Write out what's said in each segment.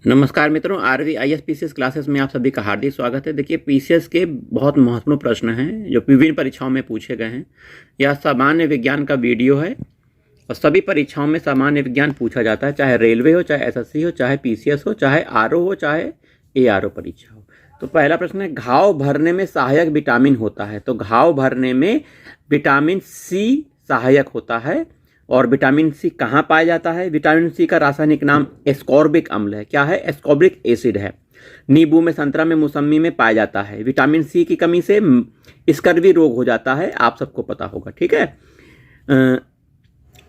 नमस्कार मित्रों, RV IAS PCS classes में आप सभी का हार्दिक स्वागत है। देखिए, पीसीएस के बहुत महत्वपूर्ण प्रश्न हैं जो विभिन्न परीक्षाओं में पूछे गए हैं। यह सामान्य विज्ञान का वीडियो है और सभी परीक्षाओं में सामान्य विज्ञान पूछा जाता है, चाहे रेलवे हो, चाहे एसएससी हो, चाहे पीसीएस हो, चाहे आरओ हो, चाहे एआरओ परीक्षा हो। तो पहला प्रश्न है, घाव भरने में सहायक विटामिन होता है। तो घाव भरने में विटामिन सी सहायक होता है। और विटामिन सी कहाँ पाया जाता है? विटामिन सी का रासायनिक नाम एस्कॉर्बिक अम्ल है। क्या है? एस्कॉर्बिक एसिड है। नींबू में, संतरा में, मौसमी में पाया जाता है। विटामिन सी की कमी से स्कर्वी रोग हो जाता है, आप सबको पता होगा। ठीक है,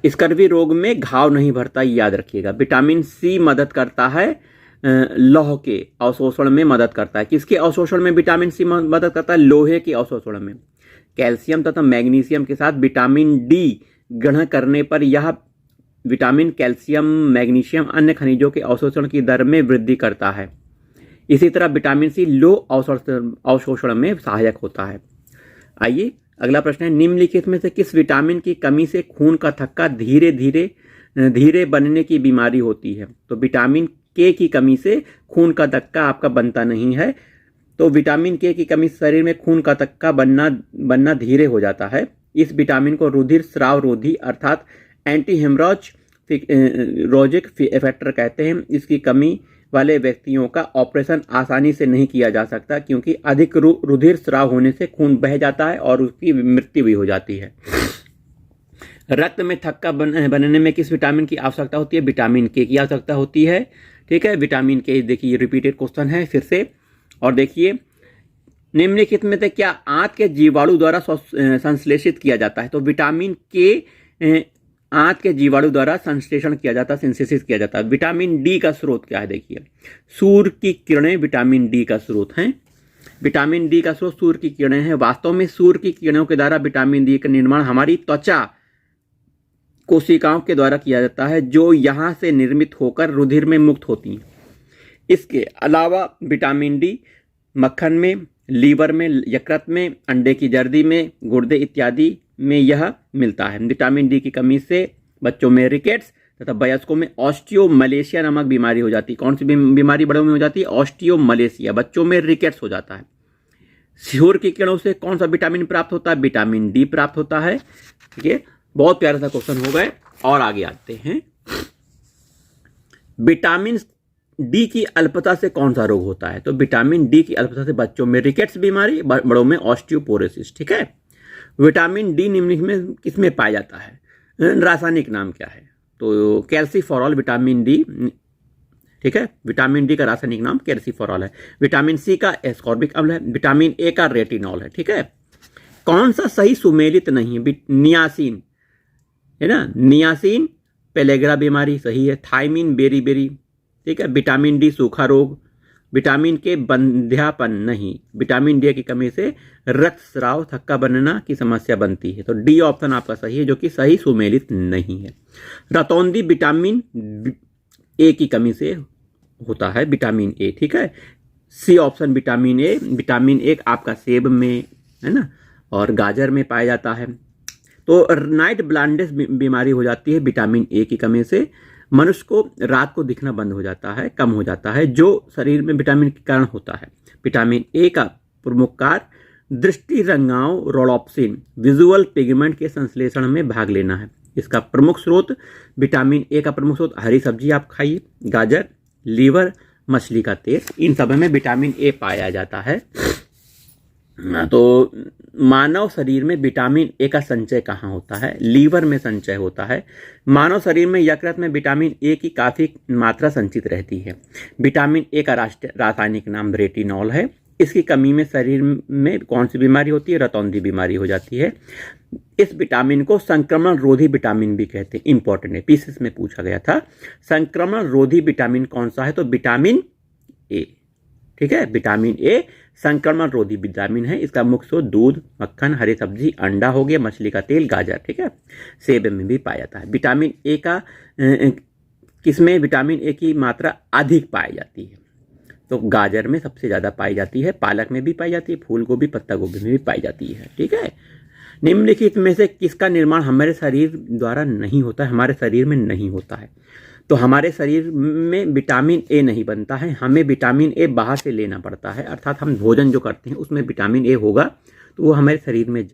स्कर्वी रोग में घाव नहीं भरता, याद रखिएगा। विटामिन सी मदद करता है लौह के अवशोषण में मदद करता है। किसके अवशोषण में विटामिन सी मदद करता है? लोहे के अवशोषण में। कैल्शियम तथा मैग्नीशियम के साथ विटामिन डी ग्रहण करने पर यह विटामिन कैल्शियम, मैग्नीशियम, अन्य खनिजों के अवशोषण की दर में वृद्धि करता है। इसी तरह विटामिन सी लो अवशोषण में सहायक होता है। आइए अगला प्रश्न है, निम्नलिखित में से किस विटामिन की कमी से खून का थक्का धीरे धीरे बनने की बीमारी होती है? तो विटामिन के की कमी से खून का थक्का आपका बनता नहीं है। तो विटामिन के की कमी से शरीर में खून का थक्का बनना धीरे हो जाता है। इस विटामिन को रुधिर स्राव रोधी अर्थात एंटी हेमोरेजिक फैक्टर कहते हैं। इसकी कमी वाले व्यक्तियों का ऑपरेशन आसानी से नहीं किया जा सकता, क्योंकि अधिक रुधिर स्राव होने से खून बह जाता है और उसकी मृत्यु भी हो जाती है। रक्त में थक्का बनने में किस विटामिन की आवश्यकता होती है? विटामिन के की आवश्यकता होती है। ठीक है, विटामिन के, देखिए रिपीटेड क्वेश्चन है फिर से। और देखिए, निम्नलिखित में से क्या आंत के जीवाणु द्वारा संश्लेषित किया जाता है? तो विटामिन के आंत के जीवाणु द्वारा संश्लेषण किया जाता है, सिंथेसिस किया जाता है। विटामिन डी का स्रोत क्या है? देखिए, सूर्य की किरणें विटामिन डी का स्रोत हैं। विटामिन डी का स्रोत सूर्य की किरणें हैं। वास्तव में सूर्य की किरणों के द्वारा विटामिन डी का निर्माण हमारी त्वचा कोशिकाओं के द्वारा किया जाता है, जो यहां से निर्मित होकर रुधिर में मुक्त होती हैं। इसके अलावा विटामिन डी मक्खन में, लीवर में, यकृत में, अंडे की जर्दी में, गुर्दे इत्यादि में यह मिलता है। विटामिन डी की कमी से बच्चों में रिकेट्स तथा वयस्कों में ऑस्टियोमलेशिया नामक बीमारी हो जाती है। कौन सी बीमारी बड़ों में हो जाती है? ऑस्टियोमलेशिया। बच्चों में रिकेट्स हो जाता है। सूर्य की किरणों से कौन सा विटामिन प्राप्त होता है? विटामिन डी प्राप्त होता है। ठीक है, बहुत प्यारा सा क्वेश्चन हो गए। और आगे आते हैं, विटामिन डी की अल्पता से कौन सा रोग होता है? तो विटामिन डी की अल्पता से बच्चों में रिकेट्स बीमारी, बड़ों में ऑस्टियोपोरोसिस। ठीक है, विटामिन डी निम्नलिखित में किसमें पाया जाता है? रासायनिक नाम क्या है? तो कैल्सीफेरॉल विटामिन डी। ठीक है, विटामिन डी का रासायनिक नाम कैल्सीफेरॉल है। विटामिन सी का एस्कॉर्बिक अम्ल है। विटामिन ए का रेटिनॉल है। ठीक है, कौन सा सही सुमेलित नहीं है? नियासिन है ना, नियासिन पेलेग्रा बीमारी सही है। थायमिन बेरी। ठीक है, विटामिन डी सूखा रोग। विटामिन के बंध्यापन नहीं। विटामिन डी की कमी से रक्त स्राव, थक्का बनना की समस्या बनती है। तो डी ऑप्शन आपका सही है, जो कि सही सुमेलित नहीं है। रतौंधी विटामिन ए की कमी से होता है, विटामिन ए। ठीक है, C option vitamin A. Vitamin A आपका सेब में है ना, और गाजर में पाया जाता है। तो नाइट ब्लाइंडनेस बीमारी हो जाती है विटामिन ए की कमी से। मनुष्य को रात को दिखना बंद हो जाता है, कम हो जाता है, जो शरीर में विटामिन के कारण होता है। विटामिन ए का प्रमुख कार्य दृष्टि रंगाओं रोडोप्सिन, विजुअल पिगमेंट के संश्लेषण में भाग लेना है। इसका प्रमुख स्रोत विटामिन ए का प्रमुख स्रोत हरी सब्जी आप खाइए, गाजर, लीवर, मछली का तेल, इन सब में विटामिन ए पाया जाता है। तो मानव शरीर में विटामिन ए का संचय कहाँ होता है? लीवर में संचय होता है। मानव शरीर में यकृत में विटामिन ए की काफी मात्रा संचित रहती है। विटामिन ए का रासायनिक नाम रेटिनॉल है। इसकी कमी में शरीर में कौन सी बीमारी होती है? रतौंधी बीमारी हो जाती है। इस विटामिन को संक्रमण रोधी विटामिन भी कहते हैं। इंपॉर्टेंट है, पीसीएस में पूछा गया था। संक्रमण रोधी विटामिन कौन सा है? तो विटामिन ए। ठीक है, विटामिन ए संक्रमण रोधी विटामिन है। इसका मुख्य स्रोत दूध, मक्खन, हरी सब्जी, अंडा हो गया, मछली का तेल, गाजर। ठीक है, सेब में भी पाया जाता है। विटामिन ए का किसमें विटामिन ए की मात्रा अधिक पाई जाती है? तो गाजर में सबसे ज्यादा पाई जाती है, पालक में भी पाई जाती है, फूल गोभी, पत्ता गोभी में भी पाई जाती है। ठीक है, निम्नलिखित में से किसका निर्माण हमारे शरीर द्वारा नहीं होता है? हमारे शरीर में नहीं होता है। तो हमारे शरीर में विटामिन ए नहीं बनता है, हमें विटामिन ए बाहर से लेना पड़ता है, अर्थात हम भोजन जो करते हैं उसमें विटामिन ए होगा तो वो हमारे शरीर में